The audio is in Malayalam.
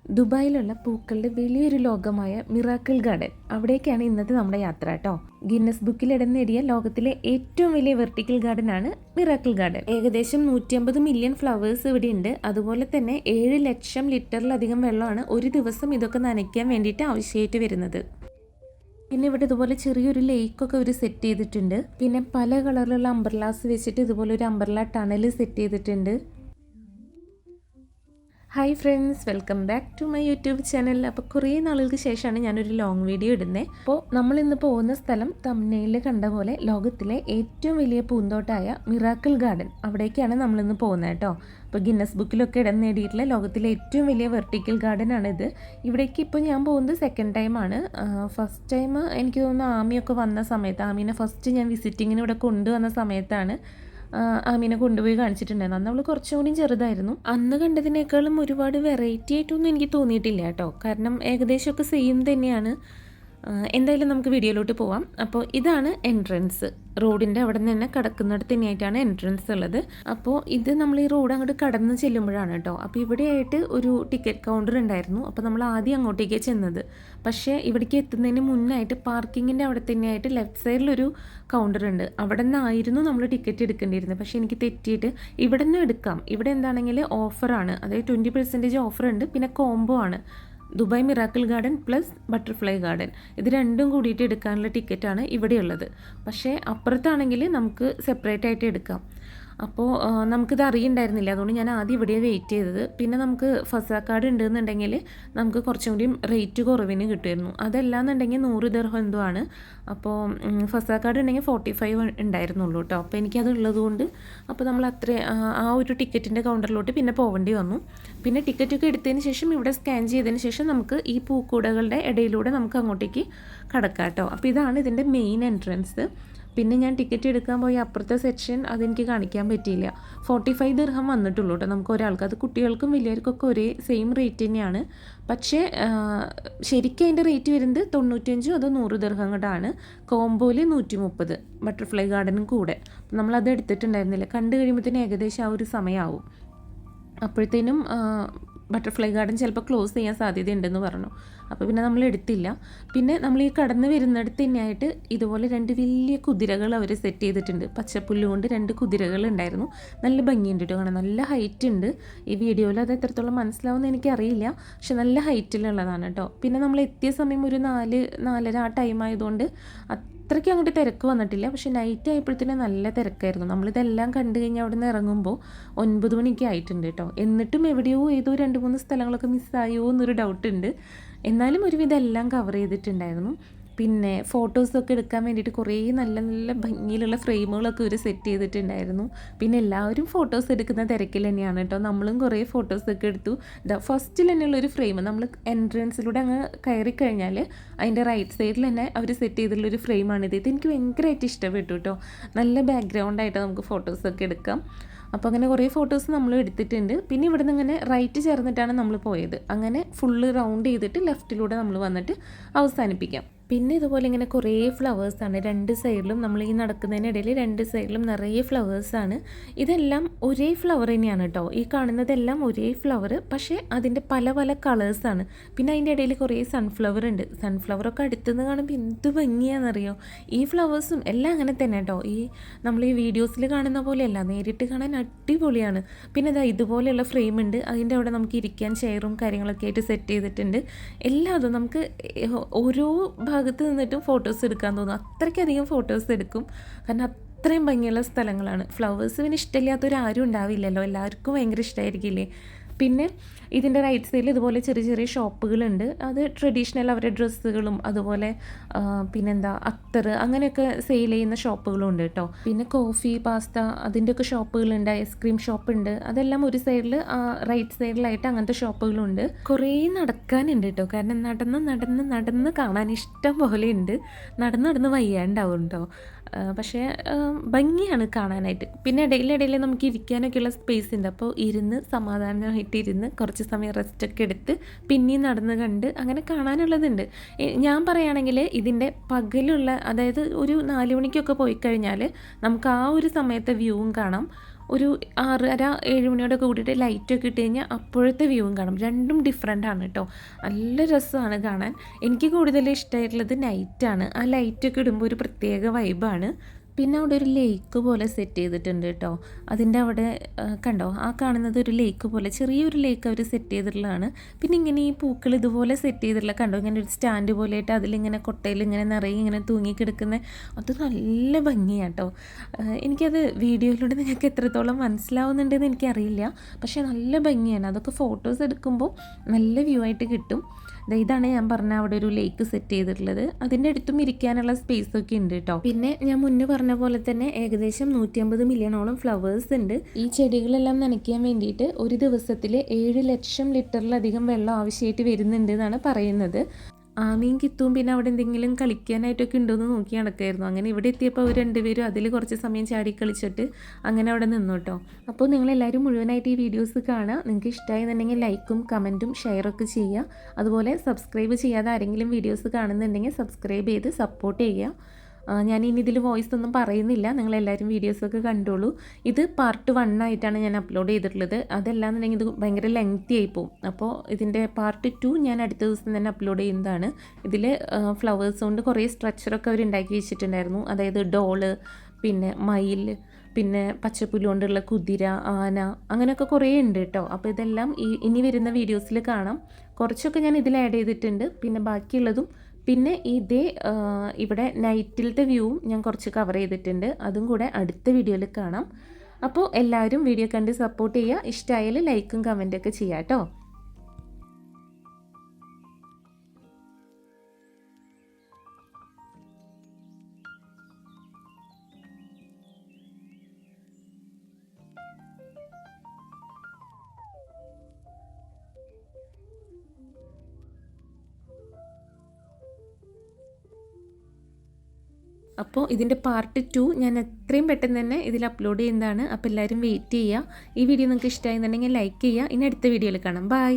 ദുബായിലുള്ള പൂക്കളുടെ വലിയൊരു ലോകമായ മിറാക്കിൾ ഗാർഡൻ, അവിടേക്കാണ് ഇന്നത്തെ നമ്മുടെ യാത്ര കേട്ടോ. ഗിന്നസ് ബുക്കിൽ ഇടം നേടിയ ലോകത്തിലെ ഏറ്റവും വലിയ വെർട്ടിക്കൽ ഗാർഡൻ ആണ് മിറാക്കിൾ ഗാർഡൻ. ഏകദേശം 150 മില്യൺ ഫ്ലവേഴ്സ് ഇവിടെ ഉണ്ട്. അതുപോലെ തന്നെ 7 ലക്ഷം ലിറ്ററിലധികം വെള്ളമാണ് ഒരു ദിവസം ഇതൊക്കെ നനയ്ക്കാൻ വേണ്ടിയിട്ട് ആവശ്യമായിട്ട് വരുന്നത്. പിന്നെ ഇവിടെ ഇതുപോലെ ചെറിയൊരു ലേക്കൊക്കെ ഒരു സെറ്റ് ചെയ്തിട്ടുണ്ട്. പിന്നെ പല കളറിലുള്ള അംബ്രലാസ് വെച്ചിട്ട് ഇതുപോലെ ഒരു അംബ്രല ടണൽ സെറ്റ് ചെയ്തിട്ടുണ്ട്. Hi friends, welcome back to my YouTube channel. അപ്പോൾ കുറേ നാളുകൾക്ക് ശേഷമാണ് ഞാനൊരു ലോങ് വീഡിയോ ഇടുന്നത്. അപ്പോൾ നമ്മളിന്ന് പോകുന്ന സ്ഥലം തംബ്നെയിലിൽ കണ്ട പോലെ ലോകത്തിലെ ഏറ്റവും വലിയ പൂന്തോട്ടമായ മിറാക്കിൾ ഗാർഡൻ, അവിടേക്കാണ് നമ്മളിന്ന് പോകുന്നത് കേട്ടോ. അപ്പോൾ ഗിന്നസ് ബുക്കിലൊക്കെ ഇടം നേടിയിട്ടുള്ള ലോകത്തിലെ ഏറ്റവും വലിയ വെർട്ടിക്കൽ ഗാർഡൻ ആണിത്. ഇവിടേക്ക് ഇപ്പോൾ ഞാൻ പോകുന്നത് സെക്കൻഡ് ടൈമാണ്. ഫസ്റ്റ് ടൈം എനിക്ക് തോന്നുന്നു ആമിയൊക്കെ വന്ന സമയത്ത്, ആമീനെ ഫസ്റ്റ് ഞാൻ വിസിറ്റിങ്ങിന് ഇവിടെ കൊണ്ടുവന്ന സമയത്താണ് ആമീനെ കൊണ്ടുപോയി കാണിച്ചിട്ടുണ്ടായിരുന്നു. അന്ന് അവൾ കുറച്ചും കൂടി ചെറുതായിരുന്നു. അന്ന് കണ്ടതിനേക്കാളും ഒരുപാട് വെറൈറ്റി ആയിട്ടൊന്നും എനിക്ക് തോന്നിയിട്ടില്ല കേട്ടോ. കാരണം ഏകദേശമൊക്കെ സെയിം തന്നെയാണ്. എന്തായാലും നമുക്ക് വീഡിയോയിലോട്ട് പോവാം. അപ്പോൾ ഇതാണ് എൻട്രൻസ്. റോഡിൻ്റെ അവിടെ നിന്ന് തന്നെ കിടക്കുന്നിടത്ത് തന്നെയായിട്ടാണ് എൻട്രൻസ് ഉള്ളത്. അപ്പോൾ ഇത് നമ്മൾ ഈ റോഡ് അങ്ങോട്ട് കടന്ന് ചെല്ലുമ്പോഴാണ് കേട്ടോ. അപ്പോൾ ഇവിടെയായിട്ട് ഒരു ടിക്കറ്റ് കൗണ്ടർ ഉണ്ടായിരുന്നു. അപ്പോൾ നമ്മൾ ആദ്യം അങ്ങോട്ടേക്ക് ചെന്നത്. പക്ഷേ ഇവിടേക്ക് എത്തുന്നതിന് മുന്നായിട്ട് പാർക്കിങ്ങിൻ്റെ അവിടെ തന്നെയായിട്ട് ലെഫ്റ്റ് സൈഡിലൊരു കൗണ്ടർ ഉണ്ട്. അവിടെ നിന്നായിരുന്നു നമ്മൾ ടിക്കറ്റ് എടുക്കേണ്ടിയിരുന്നത്. പക്ഷേ എനിക്ക് തെറ്റിയിട്ട് ഇവിടെ നിന്ന് എടുക്കാം. ഇവിടെ എന്താണെങ്കിൽ ഓഫറാണ്, അതായത് 20% ഓഫർ ഉണ്ട്. പിന്നെ കോംബോ ആണ്. Dubai miracle garden plus butterfly garden, ഇത് രണ്ടും കൂടിയിട്ട് എടുക്കാനുള്ള ടിക്കറ്റാണ് ഇവിടെയുള്ളത്. പക്ഷേ അപ്പുറത്താണെങ്കിൽ നമുക്ക് സെപ്പറേറ്റ് ആയിട്ട് എടുക്കാം. അപ്പോൾ നമുക്കിത് അറിയണ്ടായിരുന്നില്ല. അതുകൊണ്ട് ഞാൻ ആദ്യം ഇവിടെ വെയിറ്റ് ചെയ്തത്. പിന്നെ നമുക്ക് ഫസാ കാർഡ് ഉണ്ടെന്നുണ്ടെങ്കിൽ നമുക്ക് കുറച്ചും കൂടി റേറ്റ് കുറവിന് കിട്ടുമായിരുന്നു. അതല്ലാന്നുണ്ടെങ്കിൽ 100 ദിർഹം എന്തോ ആണ്. അപ്പോൾ ഫസാ കാർഡ് ഉണ്ടെങ്കിൽ 45 ഉണ്ടായിരുന്നുള്ളൂ കേട്ടോ. അപ്പോൾ എനിക്കത് ഉള്ളതുകൊണ്ട് അപ്പോൾ നമ്മൾ ആ ഒരു ടിക്കറ്റിൻ്റെ കൗണ്ടറിലോട്ട് പിന്നെ പോകേണ്ടി വന്നു. പിന്നെ ടിക്കറ്റൊക്കെ എടുത്തതിന് ശേഷം ഇവിടെ സ്കാൻ ചെയ്തതിന് ശേഷം നമുക്ക് ഈ പൂക്കൂടകളുടെ ഇടയിലൂടെ നമുക്ക് അങ്ങോട്ടേക്ക് കടക്കാം കേട്ടോ. അപ്പോൾ ഇതാണ് ഇതിൻ്റെ മെയിൻ എൻട്രൻസ്. പിന്നെ ഞാൻ ടിക്കറ്റ് എടുക്കാൻ പോയ അപ്പുറത്തെ സെക്ഷൻ അതെനിക്ക് കാണിക്കാൻ പറ്റിയില്ല. 45 ദിർഹം വന്നിട്ടുള്ളൂ കേട്ടോ നമുക്ക് ഒരാൾക്ക്. അത് കുട്ടികൾക്കും വലിയവർക്കൊക്കെ ഒരേ സെയിം റേറ്റ് തന്നെയാണ്. പക്ഷേ ശരിക്കും അതിൻ്റെ റേറ്റ് വരുന്നത് 95 അതോ 100 ദിർഹം കൊണ്ടാണ്. കോംബോയിൽ 130, ബട്ടർഫ്ലൈ ഗാർഡനും കൂടെ. നമ്മളത് എടുത്തിട്ടുണ്ടായിരുന്നില്ല. കണ്ടു കഴിയുമ്പോഴത്തേനും ഏകദേശം ആ ഒരു സമയമാവും. അപ്പോഴത്തേനും ബട്ടർഫ്ലൈ ഗാർഡൻ ചിലപ്പോൾ ക്ലോസ് ചെയ്യാൻ സാധ്യതയുണ്ടെന്ന് പറഞ്ഞു. അപ്പോൾ പിന്നെ നമ്മൾ എടുത്തില്ല. പിന്നെ നമ്മൾ ഈ കടന്ന് വരുന്നിടത്ത് തന്നെയായിട്ട് ഇതുപോലെ 2 വലിയ കുതിരകൾ അവർ സെറ്റ് ചെയ്തിട്ടുണ്ട്. പച്ചപ്പുല്ല് കൊണ്ട് 2 കുതിരകൾ ഉണ്ടായിരുന്നു. നല്ല ഭംഗിയുണ്ട് കേട്ടോ കാണാൻ. നല്ല ഹൈറ്റ് ഉണ്ട്. ഈ വീഡിയോയിൽ അത് എത്രത്തോളം മനസ്സിലാവുമെന്ന് എനിക്കറിയില്ല. പക്ഷെ നല്ല ഹൈറ്റിലുള്ളതാണ് കേട്ടോ. പിന്നെ നമ്മൾ എത്തിയ സമയം ഒരു 4-4:30 ആ ടൈം ആയതുകൊണ്ട് അത്രയ്ക്ക് അങ്ങോട്ട് തിരക്ക് വന്നിട്ടില്ല. പക്ഷെ നൈറ്റ് ആയപ്പോഴത്തേനും നല്ല തിരക്കായിരുന്നു. നമ്മളിതെല്ലാം കണ്ടു കഴിഞ്ഞാൽ അവിടെ നിന്ന് ഇറങ്ങുമ്പോൾ 9 മണിയൊക്കെ ആയിട്ടുണ്ട് കേട്ടോ. എന്നിട്ടും എവിടെയോ ഏതോ 2-3 സ്ഥലങ്ങളൊക്കെ മിസ്സായോ എന്നൊരു ഡൗട്ടുണ്ട്. എന്നാലും ഒരുവിധം എല്ലാം കവർ ചെയ്തിട്ടുണ്ടായിരുന്നു. പിന്നെ ഫോട്ടോസൊക്കെ എടുക്കാൻ വേണ്ടിയിട്ട് കുറേ നല്ല നല്ല ഭംഗിയിലുള്ള ഫ്രെയിമുകളൊക്കെ ഒരു സെറ്റ് ചെയ്തിട്ടുണ്ടായിരുന്നു. പിന്നെ എല്ലാവരും ഫോട്ടോസ് എടുക്കുന്ന തിരക്കിൽ തന്നെയാണ് കേട്ടോ. നമ്മളും കുറേ ഫോട്ടോസൊക്കെ എടുത്തു. ഫസ്റ്റിൽ തന്നെയുള്ളൊരു ഫ്രെയിം നമ്മൾ എൻട്രൻസിലൂടെ അങ്ങ് കയറി കഴിഞ്ഞാൽ അതിൻ്റെ റൈറ്റ് സൈഡിൽ തന്നെ അവർ സെറ്റ് ചെയ്തിട്ടുള്ളൊരു ഫ്രെയിമാണിത്. ഇതെനിക്ക് ഭയങ്കരമായിട്ട് ഇഷ്ടപ്പെട്ടു കേട്ടോ. നല്ല ബാക്ക്ഗ്രൗണ്ടായിട്ട് നമുക്ക് ഫോട്ടോസൊക്കെ എടുക്കാം. അപ്പോൾ അങ്ങനെ കുറേ ഫോട്ടോസ് നമ്മൾ എടുത്തിട്ടുണ്ട്. പിന്നെ ഇവിടെ നിന്ന് ഇങ്ങനെ റൈറ്റ് ചേർന്നിട്ടാണ് നമ്മൾ പോയത്. അങ്ങനെ ഫുള്ള് റൗണ്ട് ചെയ്തിട്ട് ലെഫ്റ്റിലൂടെ നമ്മൾ വന്നിട്ട് അവസാനിപ്പിക്കാം. പിന്നെ ഇതുപോലെ ഇങ്ങനെ കുറേ ഫ്ലവേഴ്സാണ് 2 സൈഡിലും. നമ്മൾ ഈ നടക്കുന്നതിനിടയിൽ 2 സൈഡിലും നിറയെ ഫ്ലവേഴ്സാണ്. ഇതെല്ലാം ഒരേ ഫ്ലവർ തന്നെയാണ് കേട്ടോ. ഈ കാണുന്നതെല്ലാം ഒരേ ഫ്ലവർ, പക്ഷേ അതിൻ്റെ പല പല കളേഴ്സാണ്. പിന്നെ അതിൻ്റെ ഇടയിൽ കുറേ സൺഫ്ലവർ ഉണ്ട്. സൺഫ്ലവറൊക്കെ അടുത്തുനിന്ന് കാണുമ്പോൾ എന്ത് ഭംഗിയാണെന്നറിയോ. ഈ ഫ്ലവേഴ്സും എല്ലാം അങ്ങനെ തന്നെ കേട്ടോ. നമ്മൾ ഈ വീഡിയോസിൽ കാണുന്ന പോലെയല്ല, നേരിട്ട് കാണാൻ അടിപൊളിയാണ്. പിന്നെ ഇതുപോലെയുള്ള ഫ്രെയിം ഉണ്ട്. അതിൻ്റെ അവിടെ നമുക്ക് ഇരിക്കാൻ ചെയറും കാര്യങ്ങളൊക്കെ ആയിട്ട് സെറ്റ് ചെയ്തിട്ടുണ്ട്. എല്ലാതും നമുക്ക് ഓരോ ഭാഗത്ത് നിന്നിട്ടും ഫോട്ടോസ് എടുക്കാൻ തോന്നും. അത്രയ്ക്കധികം ഫോട്ടോസ് എടുക്കും. കാരണം അത്രയും ഭംഗിയുള്ള സ്ഥലങ്ങളാണ്. ഫ്ലവേഴ്സ് പിന്നെ ഇഷ്ടമില്ലാത്തവരാരും ഉണ്ടാവില്ലല്ലോ. എല്ലാവർക്കും ഭയങ്കര ഇഷ്ടമായിരിക്കില്ലേ. പിന്നെ ഇതിൻ്റെ റൈറ്റ് സൈഡിൽ ഇതുപോലെ ചെറിയ ചെറിയ ഷോപ്പുകളുണ്ട്. അത് ട്രഡീഷണൽ അവരുടെ ഡ്രസ്സുകളും അതുപോലെ പിന്നെന്താ അത്തർ അങ്ങനെയൊക്കെ സെയിൽ ചെയ്യുന്ന ഷോപ്പുകളും ഉണ്ട് കേട്ടോ. പിന്നെ കോഫി, പാസ്ത അതിൻ്റെയൊക്കെ ഷോപ്പുകളുണ്ട്. ഐസ്ക്രീം ഷോപ്പുണ്ട്. അതെല്ലാം ഒരു സൈഡിൽ റൈറ്റ് സൈഡിലായിട്ട് അങ്ങനത്തെ ഷോപ്പുകളുണ്ട്. കുറേ നടക്കാനുണ്ട് കേട്ടോ. കാരണം നടന്ന് നടന്ന് നടന്ന് കാണാൻ ഇഷ്ടം പോലെ ഉണ്ട്. നടന്ന് വയ്യാണ്ടാവും കേട്ടോ. പക്ഷേ ഭംഗിയാണ് കാണാനായിട്ട്. പിന്നെ ഇടയിലിടയിൽ നമുക്ക് ഇരിക്കാനൊക്കെയുള്ള സ്പേസ് ഉണ്ട്. അപ്പോൾ ഇരുന്ന് സമാധാനമായിട്ട് ഇരുന്ന് കുറച്ച് സമയം റെസ്റ്റൊക്കെ എടുത്ത് പിന്നെയും നടന്ന് കണ്ട് അങ്ങനെ കാണാനുള്ളതുണ്ട്. ഞാൻ പറയുകയാണെങ്കിൽ ഇതിൻ്റെ പകലുള്ള, അതായത് ഒരു 4 മണിക്കൊക്കെ പോയി കഴിഞ്ഞാൽ നമുക്ക് ആ ഒരു സമയത്തെ വ്യൂവും കാണാം. ഒരു 6:30-7 മണിയോടെ കൂടിയിട്ട് ലൈറ്റൊക്കെ ഇട്ട് കഴിഞ്ഞാൽ അപ്പോഴത്തെ വ്യൂവും കാണും. രണ്ടും ഡിഫറെൻ്റ് ആണ് കേട്ടോ. നല്ല രസമാണ് കാണാൻ. എനിക്ക് കൂടുതൽ ഇഷ്ടമായിട്ടുള്ളത് നൈറ്റാണ്. ആ ലൈറ്റൊക്കെ ഇടുമ്പോൾ ഒരു പ്രത്യേക വൈബാണ്. പിന്നെ അവിടെ ഒരു ലേക്ക് പോലെ സെറ്റ് ചെയ്തിട്ടുണ്ട് കേട്ടോ. അതിൻ്റെ അവിടെ കണ്ടോ, ആ കാണുന്നത് ഒരു ലേക്ക് പോലെ, ചെറിയൊരു ലേക്ക് അവർ സെറ്റ് ചെയ്തിട്ടുള്ളതാണ്. പിന്നെ ഇങ്ങനെ ഈ പൂക്കൾ ഇതുപോലെ സെറ്റ് ചെയ്തിട്ടുള്ള കണ്ടോ, ഇങ്ങനെ ഒരു സ്റ്റാൻഡ് പോലെ ആയിട്ട് അതിലിങ്ങനെ കൊട്ടയിൽ ഇങ്ങനെ നിറയെ ഇങ്ങനെ തൂങ്ങിക്കിടക്കുന്ന അത് നല്ല ഭംഗിയാണ് കേട്ടോ. എനിക്കത് വീഡിയോയിലൂടെ നിങ്ങൾക്ക് എത്രത്തോളം മനസ്സിലാവുന്നുണ്ടെന്ന് എനിക്കറിയില്ല, പക്ഷേ നല്ല ഭംഗിയാണ്. അതൊക്കെ ഫോട്ടോസ് എടുക്കുമ്പോൾ നല്ല വ്യൂ ആയിട്ട് കിട്ടും. ഇതാണ് ഞാൻ പറഞ്ഞ അവിടെ ഒരു ലേക്ക് സെറ്റ് ചെയ്തിട്ടുള്ളത്. അതിൻ്റെ അടുത്തും ഇരിക്കാനുള്ള സ്പേസൊക്കെ ഉണ്ട് കേട്ടോ. പിന്നെ ഞാൻ മുന്നേ പറഞ്ഞ പോലെ തന്നെ ഏകദേശം 150 മില്യണോളം ഫ്ലവേഴ്സ് ഉണ്ട്. ഈ ചെടികളെല്ലാം നനയ്ക്കാൻ വേണ്ടിയിട്ട് ഒരു ദിവസത്തിൽ 7 ലക്ഷം ലിറ്ററിലധികം വെള്ളം ആവശ്യമായിട്ട് വരുന്നുണ്ട് എന്നാണ് പറയുന്നത്. ആമയും കിത്തും പിന്നെ അവിടെ എന്തെങ്കിലും കളിക്കാനായിട്ടൊക്കെ ഉണ്ടോയെന്ന് നോക്കി നടക്കായിരുന്നു. അങ്ങനെ ഇവിടെ എത്തിയപ്പോൾ അവർ രണ്ടുപേരും അതിൽ കുറച്ച് സമയം ചാടി കളിച്ചിട്ട് അങ്ങനെ അവിടെ നിന്നു കേട്ടോ. അപ്പോൾ നിങ്ങളെല്ലാവരും മുഴുവനായിട്ട് ഈ വീഡിയോസ് കാണുക. നിങ്ങൾക്ക് ഇഷ്ടമായെന്നുണ്ടെങ്കിൽ ലൈക്കും കമൻറ്റും ഷെയറൊക്കെ ചെയ്യുക. അതുപോലെ സബ്സ്ക്രൈബ് ചെയ്യാതെ ആരെങ്കിലും വീഡിയോസ് കാണുന്നുണ്ടെങ്കിൽ സബ്സ്ക്രൈബ് ചെയ്ത് സപ്പോർട്ട് ചെയ്യുക. ഞാനിനി ഇതിൽ വോയിസ് ഒന്നും പറയുന്നില്ല, നിങ്ങളെല്ലാവരും വീഡിയോസൊക്കെ കണ്ടോളൂ. ഇത് പാർട്ട് 1 ആയിട്ടാണ് ഞാൻ അപ്ലോഡ് ചെയ്തിട്ടുള്ളത്. അതല്ലാന്നുണ്ടെങ്കിൽ ഇത് ഭയങ്കര ലെങ്തി ആയി പോകും. അപ്പോൾ ഇതിൻ്റെ പാർട്ട് 2 ഞാൻ അടുത്ത ദിവസം തന്നെ അപ്ലോഡ് ചെയ്യുന്നതാണ്. ഇതിൽ ഫ്ലവേഴ്സ് കൊണ്ട് കുറേ സ്ട്രക്ചറൊക്കെ അവർ ഉണ്ടാക്കി വെച്ചിട്ടുണ്ടായിരുന്നു. അതായത് ഡോള്, പിന്നെ മയിൽ, പിന്നെ പച്ചപ്പുല്ല് കൊണ്ടുള്ള കുതിര, ആന, അങ്ങനെയൊക്കെ കുറേ ഉണ്ട് കേട്ടോ. അപ്പോൾ ഇതെല്ലാം ഇനി വരുന്ന വീഡിയോസിൽ കാണാം. കുറച്ചൊക്കെ ഞാൻ ഇതിൽ ആഡ് ചെയ്തിട്ടുണ്ട്. പിന്നെ ബാക്കിയുള്ളതും പിന്നെ ഇവിടെ നൈറ്റിലത്തെ വ്യൂവും ഞാൻ കുറച്ച് കവർ ചെയ്തിട്ടുണ്ട്. അതും കൂടെ അടുത്ത വീഡിയോയിൽ കാണാം. അപ്പോൾ എല്ലാവരും വീഡിയോ കണ്ട് സപ്പോർട്ട് ചെയ്യുക. ഇഷ്ടമായാൽ ലൈക്കും കമൻറ്റൊക്കെ ചെയ്യാം കേട്ടോ. അപ്പോൾ ഇതിൻ്റെ പാർട്ട് 2 ഞാൻ എത്രയും പെട്ടെന്ന് തന്നെ ഇതിൽ അപ്ലോഡ് ചെയ്യുന്നതാണ്. അപ്പോൾ എല്ലാവരും വെയിറ്റ് ചെയ്യുക. ഈ വീഡിയോ നിങ്ങൾക്ക് ഇഷ്ടമായെന്നുണ്ടെങ്കിൽ ലൈക്ക് ചെയ്യുക. ഇനി അടുത്ത വീഡിയോയിൽ കാണാം. ബൈ.